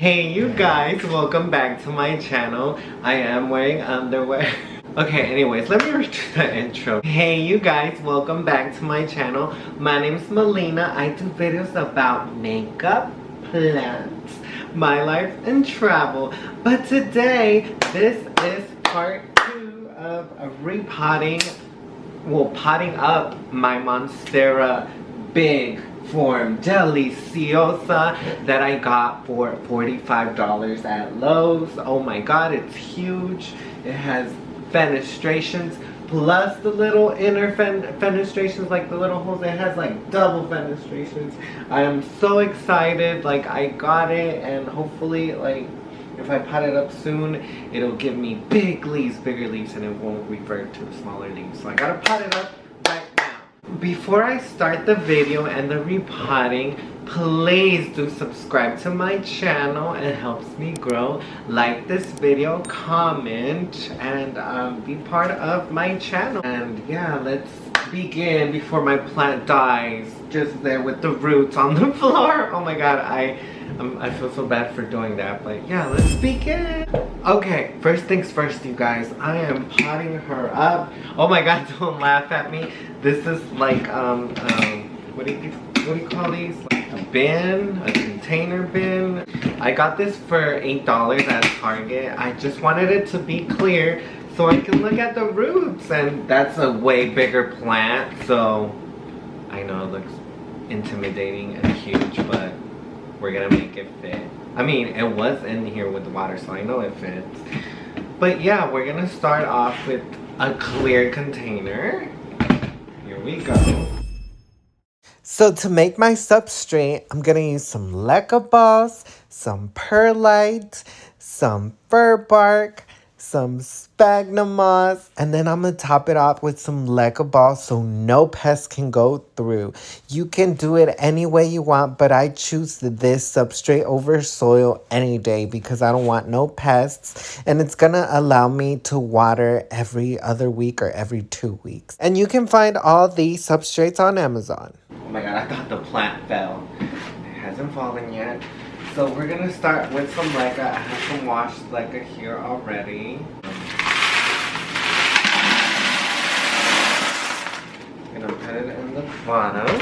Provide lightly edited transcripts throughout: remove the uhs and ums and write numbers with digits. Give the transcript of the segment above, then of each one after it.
Hey you guys, welcome back to my channel. I am wearing underwear. Okay, anyways, let me redo the intro. Hey you guys, welcome back to my channel. My name is Melina. I do videos about makeup, plants, my life, and travel. But today, this is part 2 of a repotting, potting up my Monstera big form deliciosa that I got for $45 at Lowe's. Oh my god, it's huge. It has fenestrations plus the little inner fenestrations, like the little holes. It has like double fenestrations. I am so excited. Like, I got it, and hopefully, like, if I pot it up soon, it'll give me big leaves, bigger leaves, and it won't revert to the smaller leaves. So I gotta pot it up right now. Before I start the video and the repotting, please do subscribe to my channel. It helps me grow. Like this video, comment, and be part of my channel. And yeah, let's begin before my plant dies just there with the roots on the floor. Oh my god, I feel so bad for doing that, but yeah, let's begin. Okay, first things first, you guys. I am potting her up. Oh my god, don't laugh at me. This is like what do you call these? Like a bin, a container bin. I got this for $8 at Target. I just wanted it to be clear so I can look at the roots, and that's a way bigger plant, so I know it looks intimidating and huge, but we're gonna make it fit. I mean, it was in here with the water, so I know it fits. But yeah, we're gonna start off with a clear container. Here we go. So to make my substrate, I'm gonna use some leca balls, some perlite, some fir bark, some sphagnum moss, and then I'm gonna top it off with some leca balls so no pests can go through. You can do it any way you want, but I choose this substrate over soil any day because I don't want no pests, and it's gonna allow me to water every other week or every 2 weeks. And you can find all these substrates on Amazon. Oh my god, I thought the plant fell. It hasn't fallen yet. So we're gonna start with some leca. I have some washed leca here already. Gonna put it in the bottom.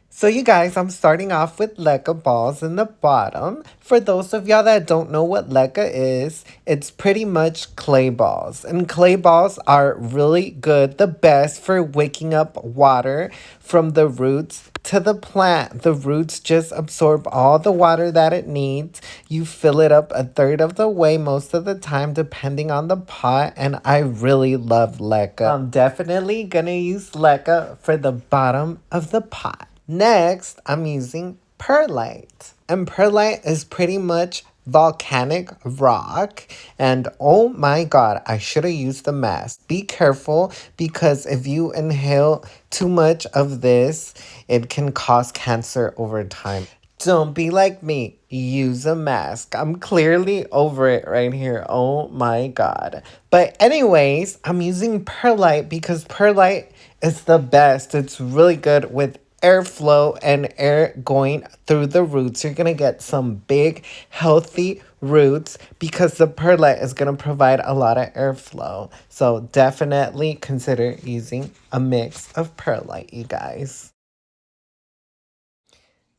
So you guys, I'm starting off with leca balls in the bottom. For those of y'all that don't know what leca is, it's pretty much clay balls. And clay balls are really good, the best for wicking up water from the roots to the plant. The roots just absorb all the water that it needs. You fill it up a third of the way most of the time, depending on the pot. And I really love leca. I'm definitely gonna use leca for the bottom of the pot. Next, I'm using perlite. And perlite is pretty much volcanic rock. And oh my god, I should have used the mask. Be careful, because if you inhale too much of this, it can cause cancer over time. Don't be like me. Use a mask. I'm clearly over it right here. Oh my god. But anyways, I'm using perlite because perlite is the best. It's really good with airflow and air going through the roots. You're going to get some big, healthy roots because the perlite is going to provide a lot of airflow. So definitely consider using a mix of perlite, you guys.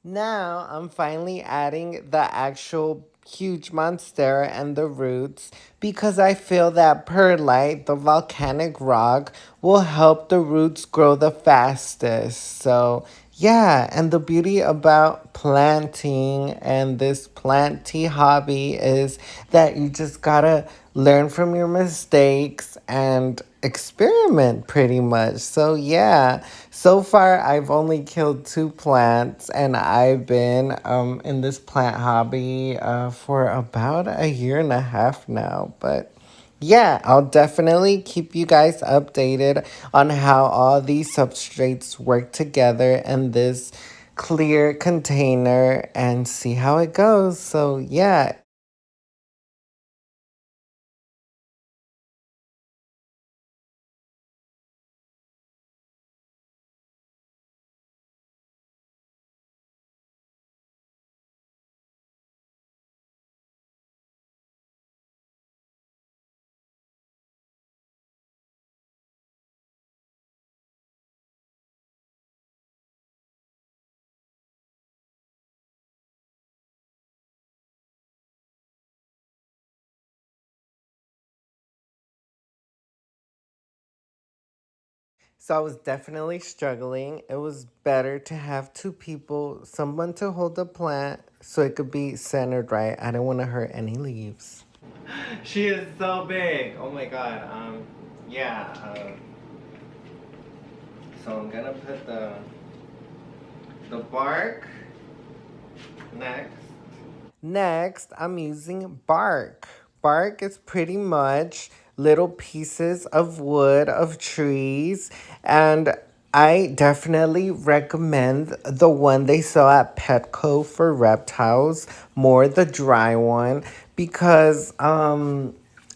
Now I'm finally adding the actual huge monstera and the roots because I feel that perlite, the volcanic rock, will help the roots grow the fastest. So yeah, and the beauty about planting and this planty hobby is that you just gotta learn from your mistakes and experiment pretty much. So yeah, so far I've only killed 2 plants, and I've been in this plant hobby for about a year and a half now. But yeah, I'll definitely keep you guys updated on how all these substrates work together in this clear container and see how it goes. So yeah. So I was definitely struggling. It was better to have two people, someone to hold the plant so it could be centered right. I didn't want to hurt any leaves. She is so big. Oh my god. Yeah. So I'm gonna put the bark next. Next, I'm using bark. Bark is pretty much little pieces of wood of trees, and I definitely recommend the one they sell at Petco for reptiles, more the dry one, because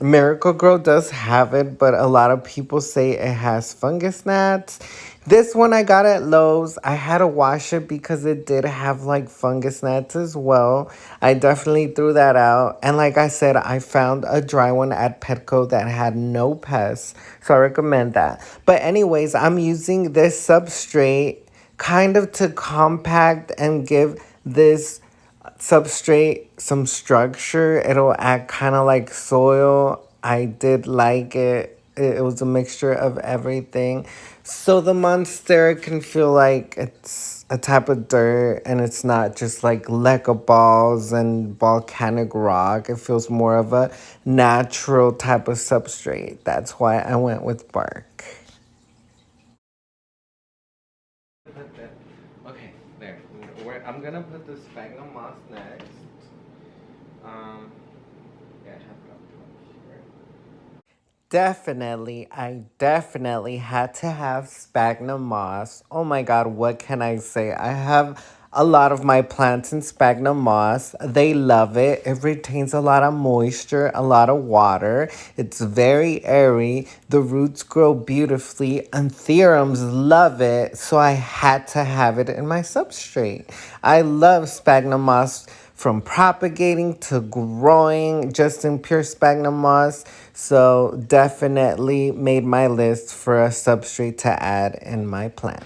Miracle Grow does have it, but a lot of people say it has fungus gnats. This one I got at Lowe's. I had to wash it because it did have like fungus gnats as well. I definitely threw that out. And like I said, I found a dry one at Petco that had no pests. So I recommend that. But anyways, I'm using this substrate kind of to compact and give this substrate some structure. It'll act kind of like soil. I did like it. It was a mixture of everything. So the Monstera can feel like it's a type of dirt and it's not just like Lego balls and volcanic rock. It feels more of a natural type of substrate. That's why I went with bark. Okay, there. I'm gonna put the sphagnum moss next. Yeah, I have it up here. I definitely had to have sphagnum moss. Oh my god, what can I say? I have a lot of my plants in sphagnum moss. They love it. It retains a lot of moisture, a lot of water. It's very airy. The roots grow beautifully. Anthuriums love it, so I had to have it in my substrate. I love sphagnum moss from propagating to growing just in pure sphagnum moss. So definitely made my list for a substrate to add in my plant.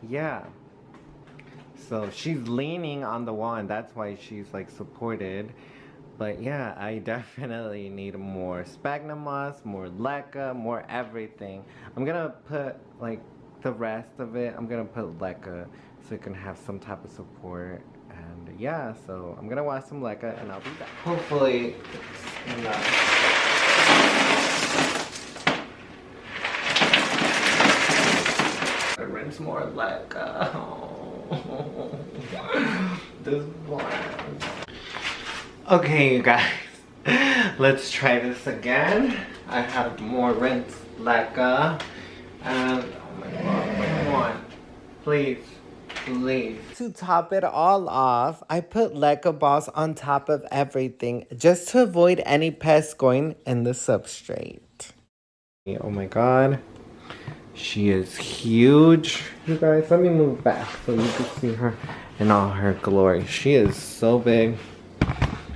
Yeah. So she's leaning on the wall and that's why she's like supported. But yeah, I definitely need more sphagnum moss, more leca, more everything. I'm gonna put like the rest of it, I'm gonna put leca so it can have some type of support. And yeah, so I'm gonna wash some leca and I'll be back. Hopefully it's enough. I rinse more leca. Oh. This one. Okay, you guys, let's try this again. I have more rinse leca, and oh my god, come on, please, please. To top it all off, I put leca balls on top of everything just to avoid any pests going in the substrate. Oh my god, she is huge. You guys, let me move back so you can see her in all her glory. She is so big.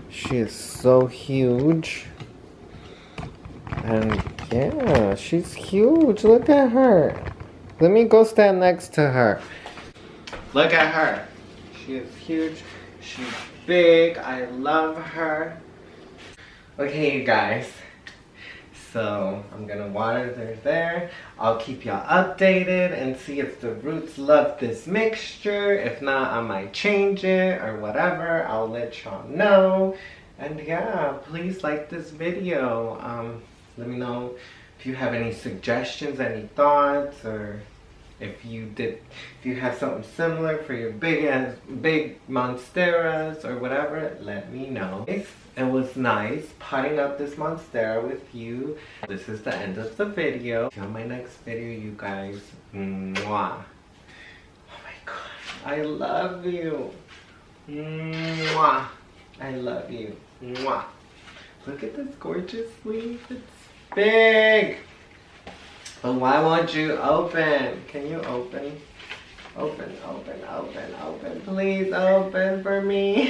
She is so huge. And yeah, she's huge. Look at her. Let me go stand next to her. Look at her. She is huge. She's big. I love her. Okay, you guys. So I'm gonna water there. I'll keep y'all updated and see if the roots love this mixture. If not, I might change it or whatever. I'll let y'all know. And yeah, please like this video. Let me know if you have any suggestions, any thoughts, or if you have something similar for your big monsteras or whatever, let me know. It was nice potting up this monstera with you. This is the end of the video. See you on my next video, you guys. Mwah. Oh my god, I love you. Mwah. I love you. Mwah. Look at this gorgeous leaf. It's big. But why won't you open? Can you open? Open, open, open, open. Please open for me.